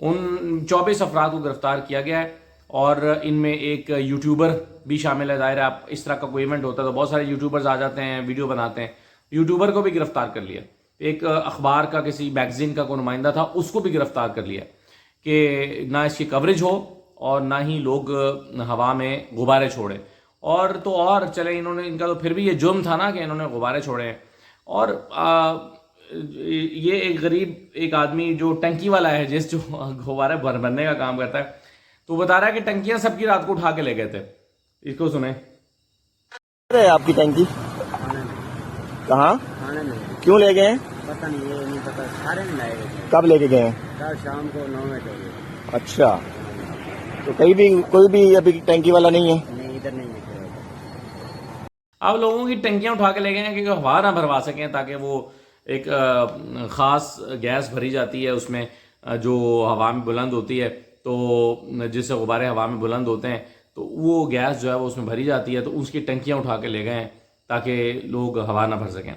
ان 24 افراد کو گرفتار کیا گیا ہے اور ان میں ایک یوٹیوبر بھی شامل ہے. ظاہر ہے آپ اس طرح کا کوئی ایونٹ ہوتا ہے تو بہت سارے یوٹیوبرز آ جاتے ہیں, ویڈیو بناتے ہیں. یوٹیوبر کو بھی گرفتار کر لیا. ایک اخبار کا کسی میگزین کا کوئی نمائندہ تھا, اس کو بھی گرفتار کر لیا کہ نہ اس کی کوریج ہو اور نہ ہی لوگ ہوا میں غبارے چھوڑے. اور تو اور چلے, انہوں نے, ان کا تو پھر بھی یہ جرم تھا نا کہ انہوں نے غبارے چھوڑے ہیں. اور یہ ایک غریب ایک آدمی جو ٹنکی والا ہے, جو غبارے بھرنے کا کام کرتا ہے, تو بتا رہا ہے کہ ٹنکیاں سب کی رات کو اٹھا کے لے گئے تھے. اس کو سنیں. آپ کی ٹینکی کہاں کیوں لے گئے ہیں؟ پتہ نہیں, یہ نہیں پتہ, سارے نہیں لائے گئے. کب لے کے گئے ہیں؟ کل شام کو 9 بجے. اچھا, تو کوئی بھی ابھی ٹینکی والا نہیں ہے؟ نہیں, ادھر نہیں ہے. اب لوگوں کی ٹنکیاں اٹھا کے لے گئے ہیں کہ ہوا نہ بھروا سکیں, تاکہ وہ ایک خاص گیس بھری جاتی ہے اس میں جو ہوا میں بلند ہوتی ہے, تو جس سے غبارے ہوا میں بلند ہوتے ہیں, تو وہ گیس جو ہے وہ اس میں بھری جاتی ہے, تو اس کی ٹنکیاں اٹھا کے لے گئے ہیں تاکہ لوگ ہوا نہ بھر سکیں.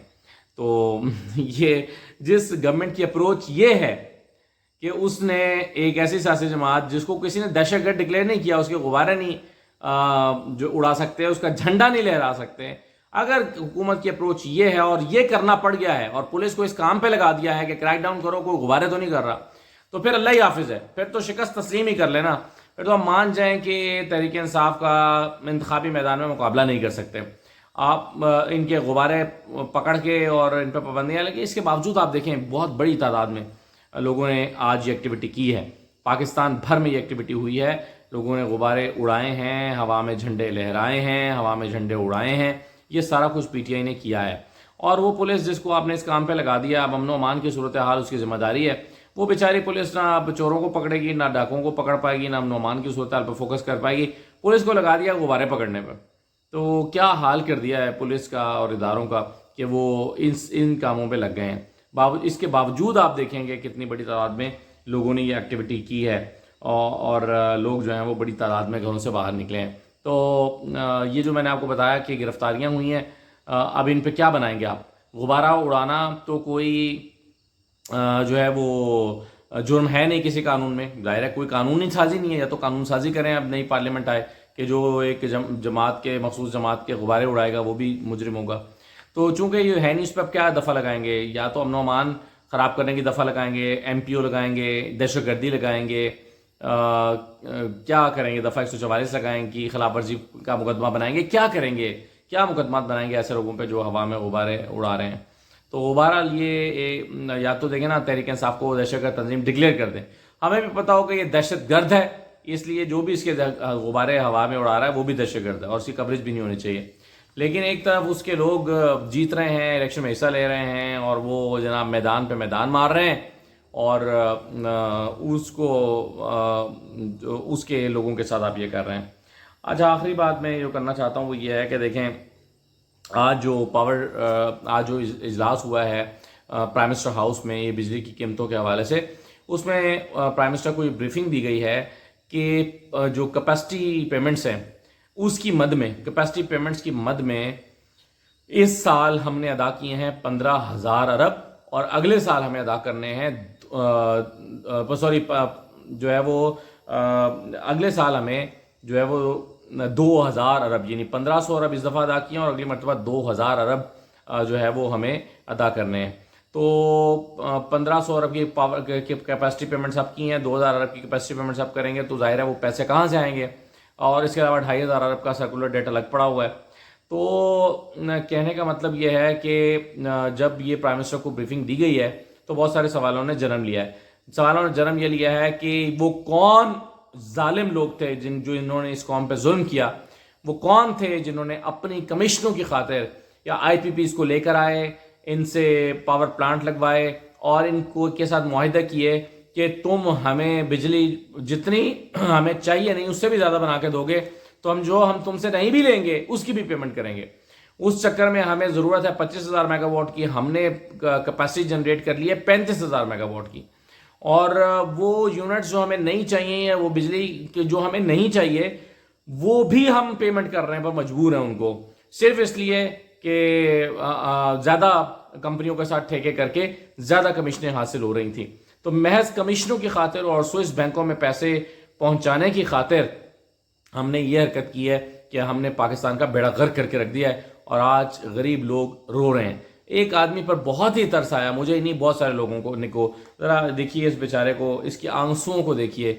تو یہ جس گورنمنٹ کی اپروچ یہ ہے کہ اس نے ایک ایسی سیاسی جماعت جس کو کسی نے دہشت گرد ڈکلیئر نہیں کیا, اس کے غبارے نہیں جو اڑا سکتے, اس کا جھنڈا نہیں لہرا سکتے, اگر حکومت کی اپروچ یہ ہے اور یہ کرنا پڑ گیا ہے اور پولیس کو اس کام پہ لگا دیا ہے کہ کریک ڈاؤن کرو, کوئی غبارے تو نہیں کر رہا, تو پھر اللہ ہی حافظ ہے. پھر تو شکست تسلیم ہی کر لینا. پھر تو ہم مان جائیں کہ تحریک انصاف کا انتخابی میدان میں مقابلہ نہیں کر سکتے. آپ ان کے غبارے پکڑ کے اور ان پہ پابندیاں لگی, اس کے باوجود آپ دیکھیں بہت بڑی تعداد میں لوگوں نے آج یہ ایکٹیویٹی کی ہے. پاکستان بھر میں یہ ایکٹیویٹی ہوئی ہے. لوگوں نے غبارے اڑائے ہیں, ہوا میں جھنڈے لہرائے ہیں, ہوا میں جھنڈے اڑائے ہیں. یہ سارا کچھ پی ٹی آئی نے کیا ہے. اور وہ پولیس جس کو آپ نے اس کام پہ لگا دیا, اب امن و امان کی صورتحال اس کی ذمہ داری ہے, وہ بیچاری پولیس نہ اب چوروں کو پکڑے گی, نہ ڈاکوں کو پکڑ پائے گی, نہ امن و امان کی صورتحال پہ فوکس کر پائے گی. پولیس کو لگا دیا غبارے پکڑنے پہ. تو کیا حال کر دیا ہے پولیس کا اور اداروں کا کہ وہ ان کاموں پہ لگ گئے ہیں. اس کے باوجود آپ دیکھیں گے کتنی بڑی تعداد میں لوگوں نے یہ ایکٹیویٹی کی ہے, اور لوگ جو ہیں وہ بڑی تعداد میں گھروں سے باہر نکلے ہیں. تو یہ جو میں نے آپ کو بتایا کہ گرفتاریاں ہوئی ہیں, اب ان پہ کیا بنائیں گے آپ؟ غبارہ اڑانا تو کوئی جو ہے وہ جرم ہے نہیں کسی قانون میں. ظاہر ہے کوئی قانونی سازی نہیں ہے, یا تو قانون سازی کریں, اب نئی پارلیمنٹ آئے کہ جو ایک جماعت کے مخصوص جماعت کے غبارے اڑائے گا وہ بھی مجرم ہوگا. تو چونکہ یہ ہے نہیں, اس پہ اب کیا دفعہ لگائیں گے؟ یا تو امن و امان خراب کرنے کی دفعہ لگائیں گے, ایم پی او لگائیں گے, دہشت گردی لگائیں گے, کیا کریں گے؟ دفعہ 144 لگائیں گے, خلاف ورزی کا مقدمہ بنائیں گے, کیا کریں گے؟ کیا مقدمات بنائیں گے ایسے لوگوں پہ جو ہوا میں غبارے اڑا رہے ہیں؟ تو بہرحال یہ یا تو دیکھیں نا تحریک انصاف کو دہشت گرد تنظیم ڈکلیئر کر دیں. ہمیں بھی پتا ہو کہ یہ دہشت گرد ہے, اس لیے جو بھی اس کے غبارے ہوا میں اڑا رہا ہے وہ بھی دہشت گرد ہے, اور اس کی کوریج بھی نہیں ہونی چاہیے. لیکن ایک طرف اس کے لوگ جیت رہے ہیں, الیکشن میں حصہ لے رہے ہیں, اور وہ جناب میدان پہ میدان مار رہے ہیں, اور اس کو اس کے لوگوں کے ساتھ آپ یہ کر رہے ہیں. اچھا, آخری بات میں جو کرنا چاہتا ہوں وہ یہ ہے کہ دیکھیں آج جو اجلاس ہوا ہے پرائم منسٹر ہاؤس میں یہ بجلی کی قیمتوں کے حوالے سے, اس میں پرائم منسٹر کو یہ بریفنگ دی گئی ہے کہ جو کیپیسٹی پیمنٹس ہیں اس کی مد میں, کیپیسٹی پیمنٹس کی مد میں اس سال ہم نے ادا کیے ہیں 15,000 ارب, اور اگلے سال ہمیں ادا کرنے ہیں جو ہے وہ اگلے سال ہمیں جو ہے وہ 2,000 ارب, یعنی 1,500 ارب اس دفعہ ادا کیے ہیں, اور اگلی مرتبہ 2,000 ارب جو ہے وہ ہمیں ادا کرنے ہیں. تو 1,500 ارب کی کیپیسٹی پیمنٹس آپ کی ہیں, 2,000 ارب کی کیپیسٹی پیمنٹس آپ کریں گے, تو ظاہر ہے وہ پیسے کہاں سے آئیں گے؟ اور اس کے علاوہ 2,500 ارب کا سرکولر ڈیٹ الگ پڑا ہوا ہے. تو کہنے کا مطلب یہ ہے کہ جب یہ پرائم منسٹر کو بریفنگ دی گئی ہے تو بہت سارے سوالوں نے جنم لیا ہے. سوالوں نے جنم یہ لیا ہے کہ وہ کون ظالم لوگ تھے انہوں نے اس قوم پہ ظلم کیا, وہ کون تھے جنہوں نے اپنی کمیشنوں کی خاطر یا آئی پی پیز کو لے کر آئے, ان سے پاور پلانٹ لگوائے, اور ان کو کے ساتھ معاہدہ کیے کہ تم ہمیں بجلی جتنی ہمیں چاہیے نہیں اس سے بھی زیادہ بنا کے دو گے, تو ہم تم سے نہیں بھی لیں گے اس کی بھی پیمنٹ کریں گے. اس چکر میں ہمیں ضرورت ہے 25,000 میگا واٹ کی, ہم نے کیپیسٹی جنریٹ کر لی ہے 35,000 میگا واٹ کی, اور وہ یونٹس جو ہمیں نہیں چاہیے, وہ بجلی جو ہمیں نہیں چاہیے وہ بھی ہم پیمنٹ کر رہے ہیں, پر مجبور ہیں ان کو, صرف اس لیے کہ زیادہ کمپنیوں کے ساتھ ٹھیکے کر کے زیادہ کمیشنیں حاصل ہو رہی تھیں. تو محض کمیشنوں کی خاطر اور سوئس بینکوں میں پیسے پہنچانے کی خاطر ہم نے یہ حرکت کی ہے کہ ہم نے پاکستان کا بیڑا غرق کر کے رکھ دیا ہے، اور آج غریب لوگ رو رہے ہیں۔ ایک آدمی پر بہت ہی ترس آیا، مجھے نہیں بہت سارے لوگوں کو ذرا دیکھیے اس بیچارے کو، اس کی آنسوؤں کو دیکھیے،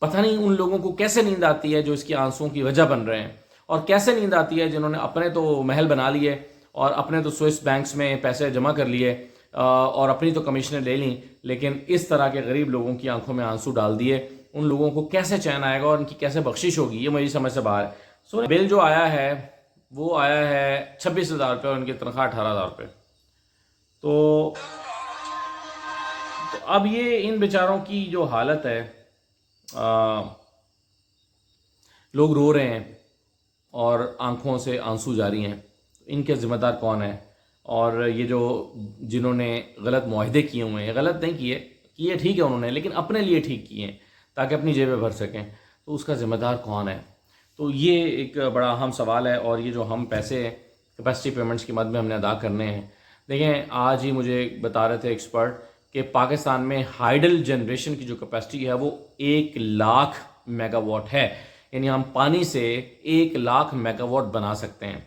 پتہ نہیں ان لوگوں کو کیسے نیند آتی ہے جو اس کی آنسوؤں کی وجہ بن رہے ہیں، اور کیسے نیند آتی ہے جنہوں نے اپنے تو محل بنا لیے اور اپنے تو سوئس بینکس میں پیسے جمع کر لیے اور اپنی تو کمیشنیں لے لیں، لیکن اس طرح کے غریب لوگوں کی آنکھوں میں آنسو ڈال دیے۔ ان لوگوں کو کیسے چین آئے گا اور ان کی کیسے بخشش ہوگی، یہ میری سمجھ سے باہر ہے۔ سو بل جو آیا ہے وہ آیا ہے 26,000 روپے اور ان کی تنخواہ 18,000 روپے۔ تو اب یہ ان بیچاروں کی جو حالت ہے، لوگ رو رہے ہیں اور آنکھوں سے آنسو جاری ہیں، ان کے ذمہ دار کون ہیں؟ اور یہ جو جنہوں نے غلط معاہدے کیے ہوئے ہیں، غلط نہیں کیے ٹھیک ہے انہوں نے، لیکن اپنے لیے ٹھیک کیے ہیں تاکہ اپنی جیبیں بھر سکیں، تو اس کا ذمہ دار کون ہے؟ تو یہ ایک بڑا اہم سوال ہے۔ اور یہ جو ہم پیسے کیپیسٹی پیمنٹس کی مد میں ہم نے ادا کرنے ہیں، دیکھیں آج ہی مجھے بتا رہے تھے ایکسپرٹ کہ پاکستان میں ہائیڈل جنریشن کی جو کیپیسٹی ہے وہ 1,00,000 میگا واٹ ہے، یعنی ہم پانی سے 1,00,000 میگا واٹ بنا سکتے ہیں،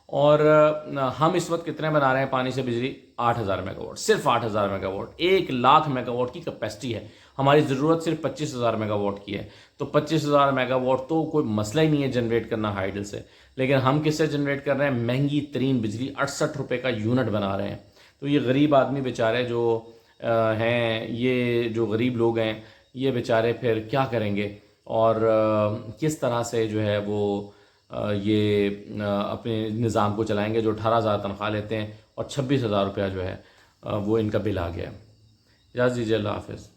اور ہم اس وقت کتنے بنا رہے ہیں پانی سے بجلی؟ 8,000 میگا واٹ، صرف 8,000 میگا واٹ، 1,00,000 میگا واٹ کی کیپیسٹی ہے۔ ہماری ضرورت صرف 25,000 میگا واٹ کی ہے، تو 25,000 میگا واٹ تو کوئی مسئلہ ہی نہیں ہے جنریٹ کرنا ہائیڈل سے، لیکن ہم کس سے جنریٹ کر رہے ہیں؟ مہنگی ترین بجلی 68 روپے کا یونٹ بنا رہے ہیں۔ تو یہ غریب آدمی بیچارے جو ہیں، یہ جو غریب لوگ ہیں، یہ بیچارے پھر کیا کریں گے، اور کس طرح سے جو ہے وہ یہ اپنے نظام کو چلائیں گے جو 18,000 تنخواہ لیتے ہیں اور 26,000 روپیہ جو ہے وہ ان کا بل آ گیا ہے۔ اجازت دیجیے، اللہ حافظ۔